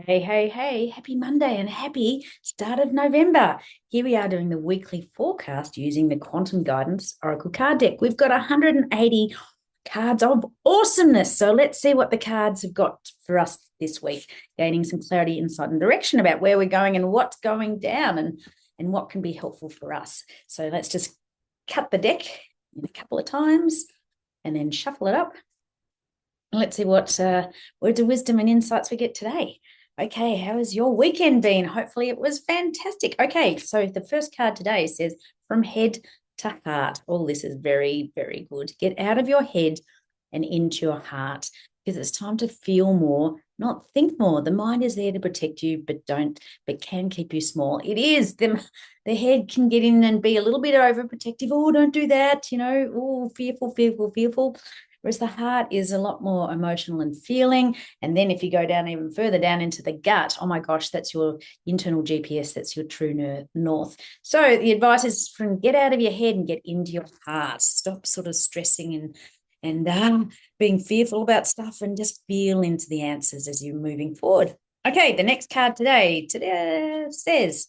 Hey, hey, hey, happy Monday and happy start of November. Here we are doing the weekly forecast using the Quantum Guidance Oracle card deck. We've got 180 cards of awesomeness. So let's see what the cards have got for us this week, gaining some clarity, insight, and direction about where we're going and what's going down and what can be helpful for us. So let's just cut the deck in a couple of times and then shuffle it up. Let's see what words of wisdom and insights we get today. Okay, how has your weekend been? Hopefully it was fantastic. Okay, so the first card today says from head to heart. Oh, this is very, very good. Get out of your head and into your heart because it's time to feel more, not think more. The mind is there to protect you, but can keep you small. It is. The head can get in and be a little bit overprotective. Oh, don't do that. Oh, fearful, fearful, fearful. Whereas the heart is a lot more emotional and feeling. And then if you go down even further down into the gut, oh my gosh, that's your internal GPS, that's your true north. So the advice is from get out of your head and get into your heart. Stop sort of stressing and being fearful about stuff and just feel into the answers as you're moving forward. Okay, the next card today says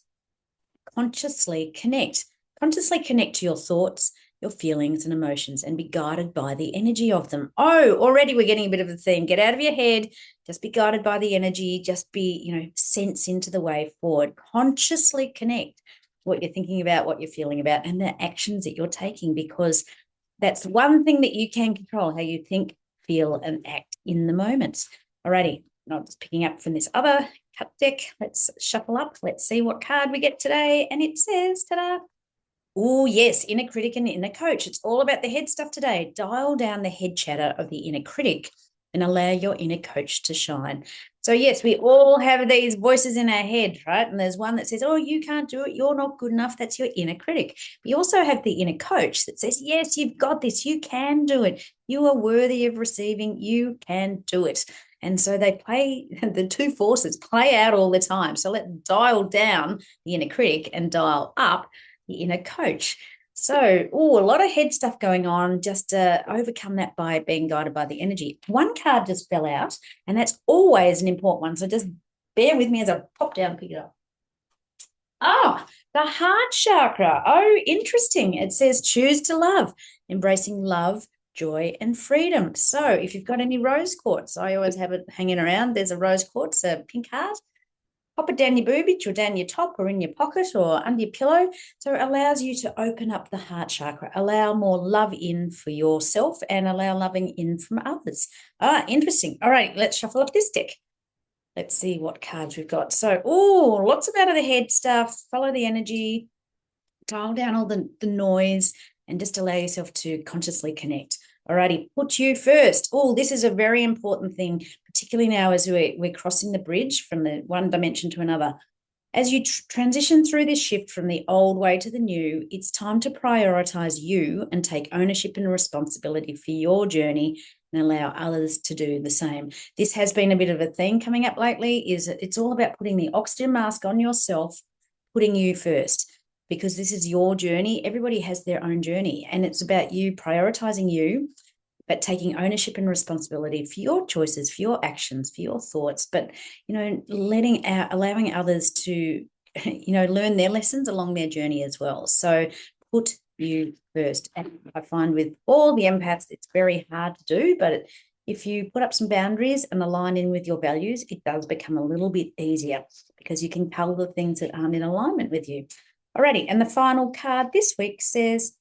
consciously connect. Consciously connect to your thoughts, your feelings and emotions and be guided by the energy of them. Oh, already we're getting a bit of a theme. Get out of your head, just be guided by the energy, just be, sense into the way forward. Consciously connect what you're thinking about, what you're feeling about, and the actions that you're taking, because that's one thing that you can control, how you think, feel, and act in the moment. Alrighty, not just picking up from this other cut deck. Let's shuffle up. Let's see what card we get today. And it says, ta-da, oh, yes, inner critic and inner coach. It's all about the head stuff today. Dial down the head chatter of the inner critic and allow your inner coach to shine. So, yes, we all have these voices in our head, right? And there's one that says, oh, you can't do it. You're not good enough. That's your inner critic. We also have the inner coach that says, yes, you've got this. You can do it. You are worthy of receiving. You can do it. And so they play, the two forces play out all the time. So let's dial down the inner critic and dial up the inner coach. So, a lot of head stuff going on. Just overcome that by being guided by the energy. One card just fell out, and that's always an important one. So just bear with me as I pop down and pick it up. Oh, the heart chakra. Oh, interesting. It says choose to love, embracing love, joy, and freedom. So if you've got any rose quartz, I always have it hanging around. There's a rose quartz, a pink heart. Pop it down your boobage or down your top or in your pocket or under your pillow. So it allows you to open up the heart chakra, allow more love in for yourself and allow loving in from others. Interesting. All right, let's shuffle up this deck. Let's see what cards we've got. So, lots of out of the head stuff. Follow the energy, dial down all the noise, and just allow yourself to consciously connect. Alrighty, put you first. Oh, this is a very important thing, particularly now as we're crossing the bridge from the one dimension to another. As you transition through this shift from the old way to the new, it's time to prioritize you and take ownership and responsibility for your journey and allow others to do the same. This has been a bit of a theme coming up lately, is it's all about putting the oxygen mask on yourself, putting you first, because this is your journey. Everybody has their own journey, and it's about you prioritizing you, but taking ownership and responsibility for your choices, for your actions, for your thoughts, but allowing others to learn their lessons along their journey as well. So put you first. And I find with all the empaths, it's very hard to do, but if you put up some boundaries and align in with your values, it does become a little bit easier because you can cull the things that aren't in alignment with you. Alrighty, and the final card this week says,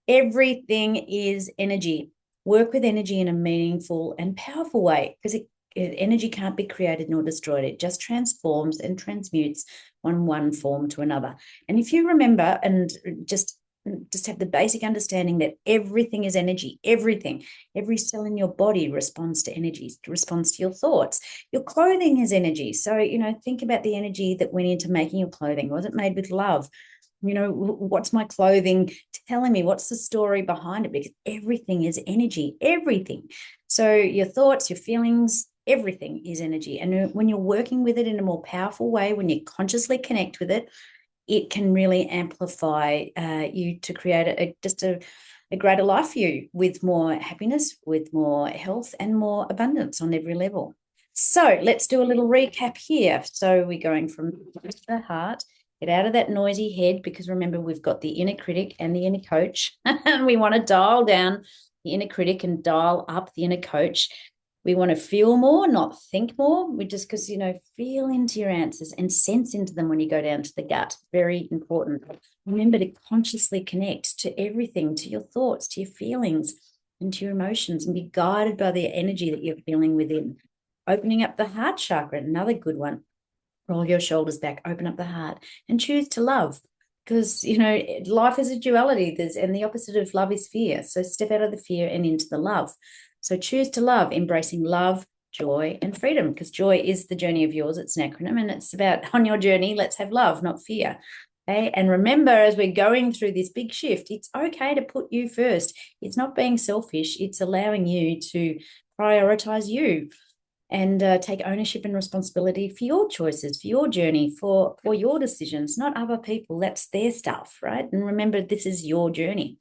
everything is energy. Work with energy in a meaningful and powerful way, because energy can't be created nor destroyed. It just transforms and transmutes one form to another. And if you remember and just have the basic understanding that everything is energy, every cell in your body responds to energy, responds to your thoughts. Your clothing is energy. So, think about the energy that went into making your clothing. Was it made with love? What's my clothing telling me? What's the story behind it? Because everything is energy, everything. So your thoughts, your feelings, everything is energy. And when you're working with it in a more powerful way, when you consciously connect with it, it can really amplify you to create a greater life for you with more happiness, with more health and more abundance on every level. So let's do a little recap here. So we're going from the heart, get out of that noisy head, because remember, we've got the inner critic and the inner coach. And we want to dial down the inner critic and dial up the inner coach. We want to feel more, not think more. We just, because, feel into your answers and sense into them when you go down to the gut. Very important. Remember to consciously connect to everything, to your thoughts, to your feelings, and to your emotions, and be guided by the energy that you're feeling within. Opening up the heart chakra, another good one. Roll your shoulders back, open up the heart, and choose to love. Because, life is a duality. And the opposite of love is fear. So step out of the fear and into the love. So choose to love, embracing love, joy, and freedom, because joy is the journey of yours. It's an acronym, and it's about, on your journey, let's have love, not fear. Okay. And remember, as we're going through this big shift, it's okay to put you first. It's not being selfish. It's allowing you to prioritize you and take ownership and responsibility for your choices, for your journey, for your decisions, not other people. That's their stuff, right? And remember, this is your journey.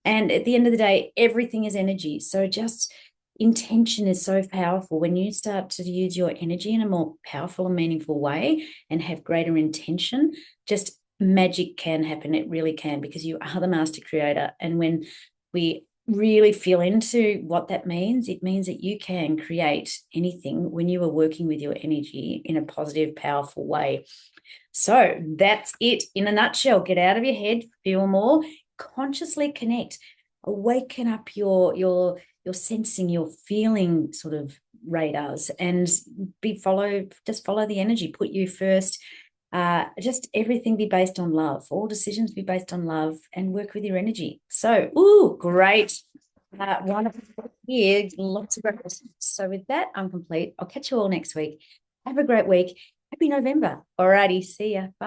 And at the end of the day, everything is energy. So just intention is so powerful. When you start to use your energy in a more powerful and meaningful way and have greater intention, just magic can happen. It really can, because you are the master creator. And when we really feel into what that means, it means that you can create anything when you are working with your energy in a positive, powerful way. So that's it in a nutshell. Get out of your head, feel more, consciously connect, awaken up your sensing, your feeling sort of radars, and just follow the energy, put you first. Just everything be based on love, all decisions be based on love, and work with your energy. So, great. Wonderful here. Lots of great questions. So with that, I'm complete. I'll catch you all next week. Have a great week. Happy November. Alrighty. See ya. Bye.